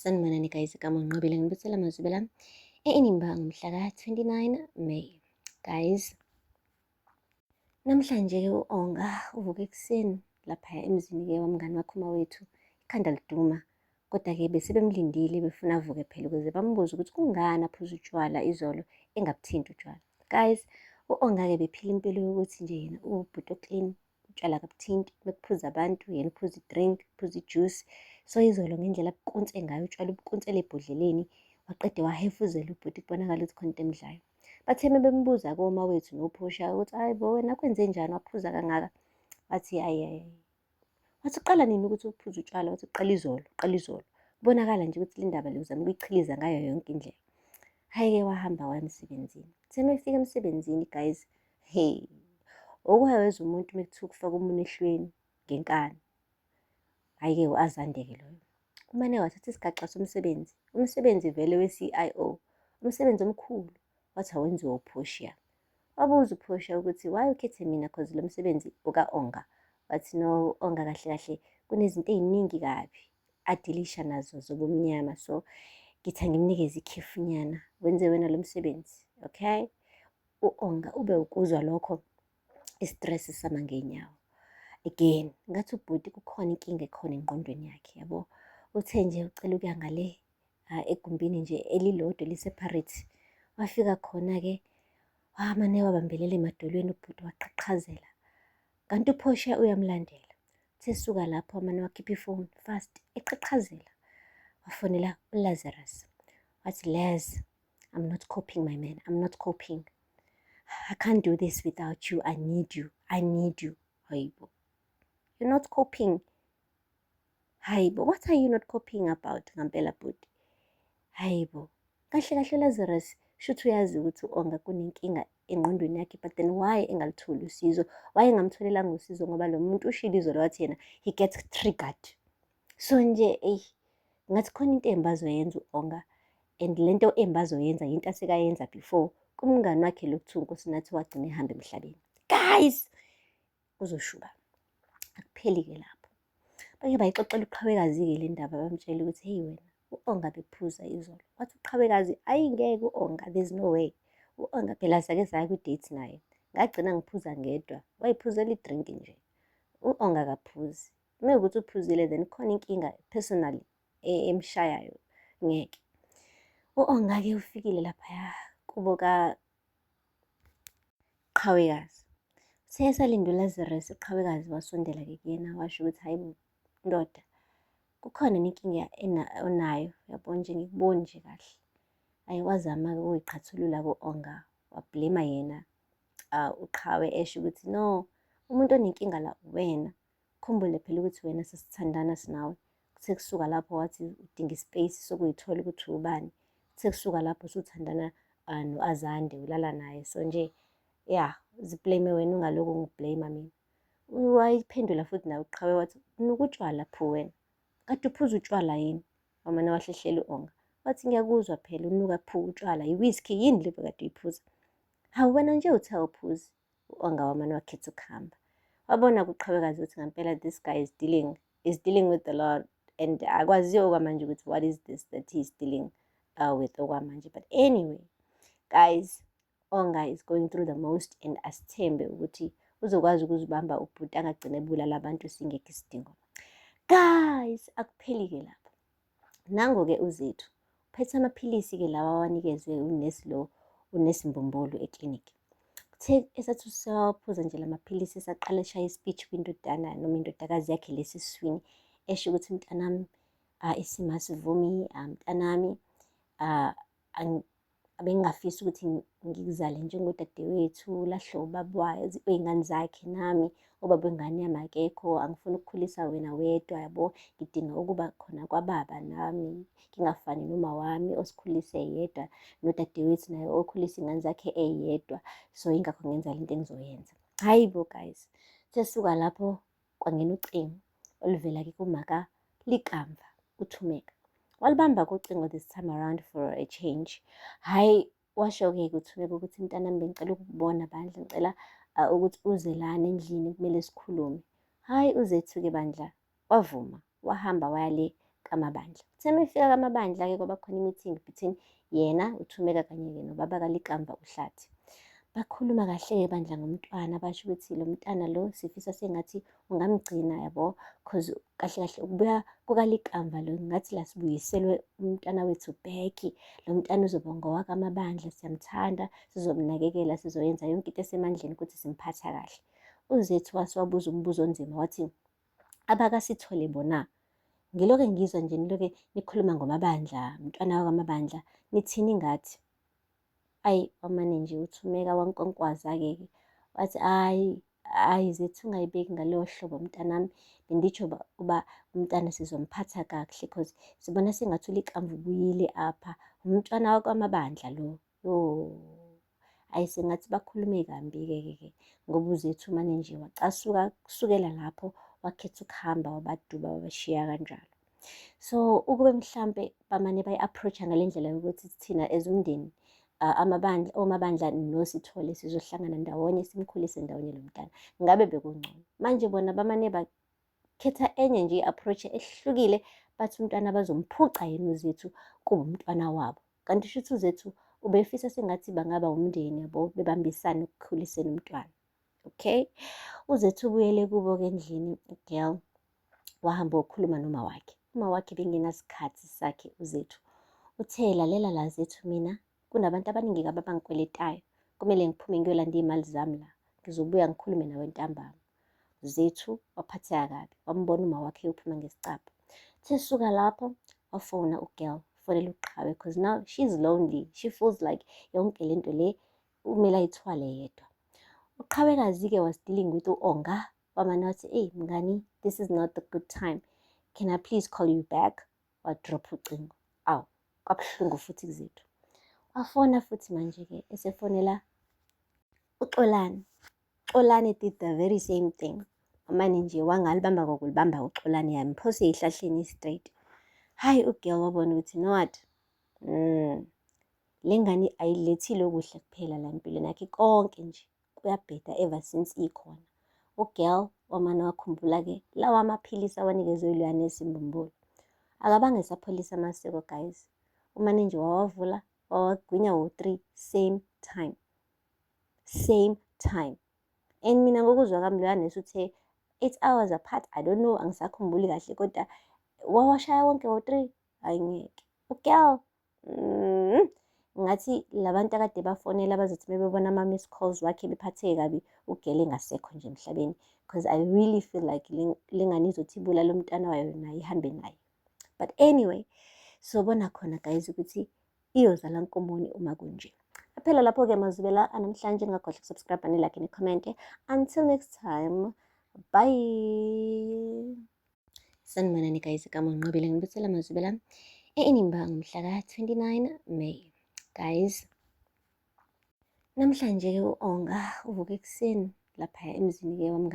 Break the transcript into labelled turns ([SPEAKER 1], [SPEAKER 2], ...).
[SPEAKER 1] Sanibonani guys, igama ngiNqobile ngibuthela amazwi bela eNimba ngomhla ka-29 May. Guys, namhlanje-ke u-Onga uvuke ekuseni laphaya emzini-ke wamngani wakhe umawethu, ikhanda liduma. Kodwa-ke besebemlindile befuna avuke phela ukuze bambuze ukuthi kungani aphuza utshwala izolo engabuthinti utshwala. Guys, u-Onga-ke bephila impilo yokuthi nje yena ubhuti oclean, utshwala akabuthinti, bekuphuza abantu, yena uphuza i-drink, uphuza ijuice. So izolo ngendlela abuqunse ngayo utshwala ubuqunsele ebhodleleni, waqede wahefuzela ubhuti kubonakala ukuthi khona into emdlayo. Bathe bembuza koma wethu nophosha ukuthi hayi bo wena kwenze njani waphuza kangaka? Wathi hayi. Wathi uqala nini ukuthi uphuze utshwala? Wathi uqala izolo, uqala izolo. Kubonakala nje ukuthi le ndaba le uzama ukuyichiliza ngayo yonke indlela. Hhayi-ke wahamba waya emsebenzini. Uthe mefika emsebenzini guys, hey, okwaweza umuntu mekuthiwa ukufaka umunwe ehlweni ngenkani. Hhayi-ke azande-ke loyo. Umane wathatha isigaxa somsebenzi, umsebenzi vele we-CIO, umsebenzi omkhulu, wathi awenziwa uPortia. Wabuza uPortia ukuthi why ukhethe mina cause lo msebenzi uka-Onga. Wathi no, Onga kahle kahle kunezinto ey'ningi kabi adilisha nazo zobumnyama, so ngithi angimnikeze ikhefunyana wenze wena lo msebenzi, okay? U-Onga ube ukuzwa lokho i-stress sama ngey'nyawo. Again, ngathi ubhuti kukhona inkinga ekhona engqondweni yakhe, yabo. Uthe nje ucela ukuya ngale egumbini nje elilodwa li-separate. Wafika khona-ke wamane wabambelela emadolweni, ubhuti waqhaqhazela. Kanti uPortia uyamlandela. Uthe suka lapho wamane wakhipha ifoni fast eqhaqhazela. Wafonela uLazarus. Wathi, Laz, I'm not coping my man, I'm not coping. I can't do this without you, I need you, I need you. Hayibo. You're not coping. Hayibo, what are you not coping about, ngampela bhuti? Hayibo. Kahle kahle Lazarus, shuthi uyazi ukuthi u-Onga kunenkinga engqondweni yakhe, but then why engalitholi usizo? Why engamtholelanga usizo? Ngoba lo muntu ushilo izolo wathi yena, he gets triggered. So nje, ngathi khona into embi azoyenza u-Onga, and le nto embi azoyenza yinto asekayenza before kumngani wakhe lo kuthiwa uNkosinathi wagcina ehamba emhlabeni. Guys, uzoshuba. Akupheli-ke lapho. Bake bayixoxela uqhawekazi-ke le ndaba, bamtshela ukuthi hey wena, u-Onga bephuza izolo. Wathi uqhawekazi, ayingeke u-Onga, there's no way. U-Onga phela sake saya kwi-date naye, ngagcina ngiphuza ngedwa, wayiphuzela i-drink nje. U-Onga akaphuzi. Mekuwukuthi uphuzile then khona inkinga personally emshayayo, ngeke. U-Onga-ke ufikile laphaya kubo Qhawekazi. Uthe esalinde uLazarus, uQhawekazi wasondela-ke kuyena washo ukuthi hayi ndoda, kukhona nenkinga onayo, yabo nje ngikuboni nje kahle. Ayi wazama-ke ukuyiqhathulula ku-Onga, wablema yena uqhawe esho ukuthi no, umuntu onenkinga la wena. Khumbule phela ukuthi wena sesithandana sinawe. Kuthe kusuka lapho wathi udinga ispace sokuyithola ukuthi ubani. Kuthe kusuka lapho usuthandana no-Azande, ulala naye. So nje, ya, ziblame wena ungalokhu ungiblame mina. Wayiphendula futhi nawe uqhawe wathi, unuka utshwala pho wena. Kade uphuza utshwala yini? Wamane wahlehlela u-Onga. Wathi ngiyakuzwa phela unuka pho utshwala, i-whiskey yini le bekade uyiphuza? Hawu wena nje uthi awuphuzi. U-Onga wamane wakhetha ukuhamba. Wabona kuqhawekazi ukuthi ngampela this guy is dealing with the Lord, and akwaziyo okwamanje ukuthi what is this that he is dealing with okwamanje. But anyway, guys, Onga is going through the most, and asithembe ukuthi uzokwazi ukuzibamba ubhuti angagcina ebulala abantu singekho isidingo. Guys, akupheli-ke lapho. Nango-ke uZethu uphethe amaphilisi-ke lawa awanikezwe unesi Mbumbulu eklinikhi. Kuthe esathi usawaphuza nje la maphilisi esaqala eshaya ispeech kwindodana noma indodakazi yakhe lesi esiswini, esho ukuthi mntanami isimo asivumi, mntanami abengingafisi ukuthi ngikuzale njengodadewethu, lahle ubaba wey'ngane zakhe nami, ubaba wengane yami akekho, angifuni ukukhulisa wena wedwa, yabo, ngidinga ukuba khona kwababa nami, ngingafani noma wami osikhulise yedwa, nodadewethu naye okhulisa iy'ngane zakhe eyedwa. So yingakho ngenza lento engizoyenza. Hayi bo guys, sesuka lapho kwangena ucingo oluvela-ke kumaka likamva uThumeka. Walibamba-ke ucingo this time around for a change. Hhayi, washo-ke uThumeka ukuthi mntanami bengicela ukukubona bandla, ngicela ukuthi uze lana endlini kumele sikhulume. Hhayi uZethu-ke bandla wavuma, wahamba waya le kaMabandla. Uthe mefika kaMabandla-ke kwaba khona i-meeting between yena uThumeka kanye-ke nobaba kaLikamva uHlathi. Bakhuluma kahle-ke bandla ngomntwana, basho ukuthi lo mntwana lo sifisa sengathi ungamgcina yabo, cause kahle kahle ukubuya kukaLikamva lo ngathi la sibuyiselwe umntwana wethu back. Lo mntwana uzoba ngowakaMabandla, siyamthanda, sizomnakekela, sizoyenza yonke into esemandleni ukuthi simphatha kahle. UZethu wasiwabuza umbuzo onzima wathi, abakaSithole bona, ngiloke ngizwa nje niloke nikhuluma ngoMabandla, umntwana wakaMabandla, nithini ngathi? Ayi, wamane nje uThumeka wankonkwaza-ke wathi, hhayi Zethu, ungayibeki ngaleyo hlobo mntanami, benditsho uba umntwana sizomphatha kakuhle cause sibona sengathi uLikamva ubuyile apha, umntwana wakaMabandla lo. Yo, ayi sengathi bakhulume kambi-ke ngoba uZethu mane nje wacasuka. Kusukela lapho wakhetha ukuhamba, wabaduba, wabashiya kanjalo. So ukube mhlampe bamane bayi-approach-a ngale ndlela yokuthi thina as umndeni oMabandla noSithole sizohlangana ndawonye simkhulise ndawonye lo mntana, ngabe bekungcono. Manje bona bamane bakhetha enye nje i-approach ehlukile, bathi umntwana bazomphuca yena uZethu kube umntwana wabo. Kanti shuthi uZethu ubefisa sengathi bangaba umndeni yabo, bebambisane ekukhuliseni umntwana. Okay, uZethu ubuyele kubo-ke endlini, girl wahamba wokhuluma noma wakhe. Uma wakhe bengenasikhathi sakhe uZethu. Uthe lalela la Zethu, mina kunabantu abaningi kabi abangikweletayo, kumele ngiphume ngiyolanda iy'mali zami la, ngizobuya ngikhulume nawe ntambama. Zethu waphatheka kabi, wambona uma wakhe uphuma ngesicapha. Uthe suka lapho wafona ugirl, fonela uQhawe because now she's lonely, she feels like yonke lento le kumele ayithwale yedwa. UQhawekazi-ke was dealing with u-Onga, wamane wathi, hey mngani, this is not the good time, can I please call you back? Wadropha ucingo. Awu, kwabuhlungu futhi kuZethu. Wafona futhi manje-ke esefonela uXolani. uXolani did the very same thing. Wamane nje wangalibamba kokulibamba uXolani, yamphose ey'hlahleni straight. Hhayi, ugirl wabona ukuthi you know what, le ngane ayilethile okuhle kuphela la empilweni yakhe, konke nje kuyabheda ever since ikhona. Ugirl wamane wakhumbula-ke lawa amaphilisi awanikezwe uLuyani Esimbumbulu. Akabange esapholisa amaseko guys. Umane nje wawavula, wawagwinya wo-3 same time. And mina ngokuzwa kwami Luyani uthe 8 hours apart, I don't know, angisakhumbuli kahle, kodwa wawashaya wonke wo-3. Hayi ngeke ugirl, ngathi labantu akade bafonela bazothi bebona ama-miss calls wakhe bephatheke kabi, ugirl engasekho nje emhlabeni, because I really feel like le ngane izothi ibulale umntwana wayo nayo ihambe naye. But anyway, sobona khona guys ukuthi iyozala nkomoni uma kunje. Phela lapho-ke mazibela namhlanje, ningakhohlwa ukusubscribe, nilike, necommente. Until next time, bye. Sanibonani guys, igama nginqobile, ngibethela mazibela eNimba ngomhla ka-29 May. Guys, namhlanje-ke u-Onga uvuke ekuseni laphaya emzini-ke wamngani.